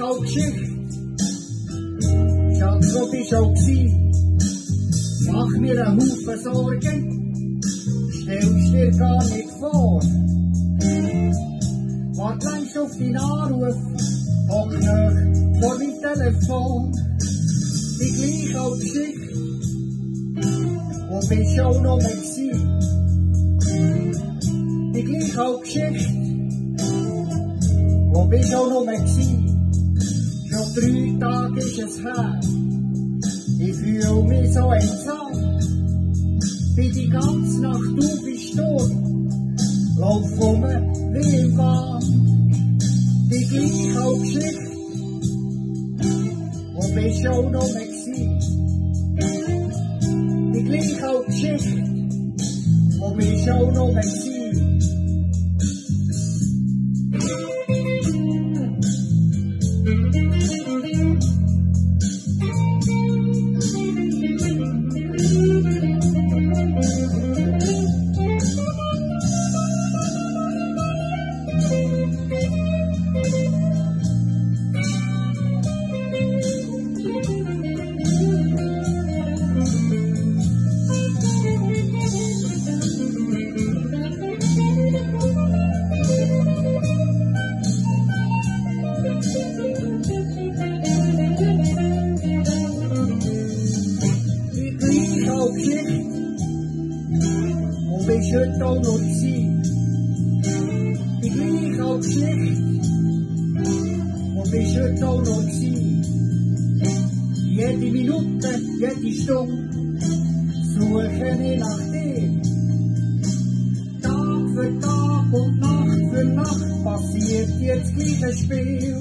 auch Geschichte. Schatz, wo bist du auch gewesen? Mach mir einen Haufen Sorgen, stellst dir gar nicht vor. Wart längst auf deinen Anruf, hock noch vor meinem Telefon. Die gleiche alte Geschichte, wo bist du auch noch mehr gewesen? Die gleiche alte Geschichte, wo bist du auch noch mehr gewesen? Schon 3 Tage ist es her, ich fühle mich so einsam. Bin die ganze Nacht, du bist tot, lauf um wie im Wahn. Die gleiche alte Geschichte, wo bist du auch noch mehr gewesen? Die gleiche alte Geschichte, wo bist du auch noch mehr gewesen? Wo bist du heute auch noch gewesen? Die gleiche alte Geschichte, wo bist du heute auch noch gewesen? Jede Minute, jede Stunde suche ich nach dir. Tag für Tag und Nacht für Nacht passiert jetzt das gleiche Spiel.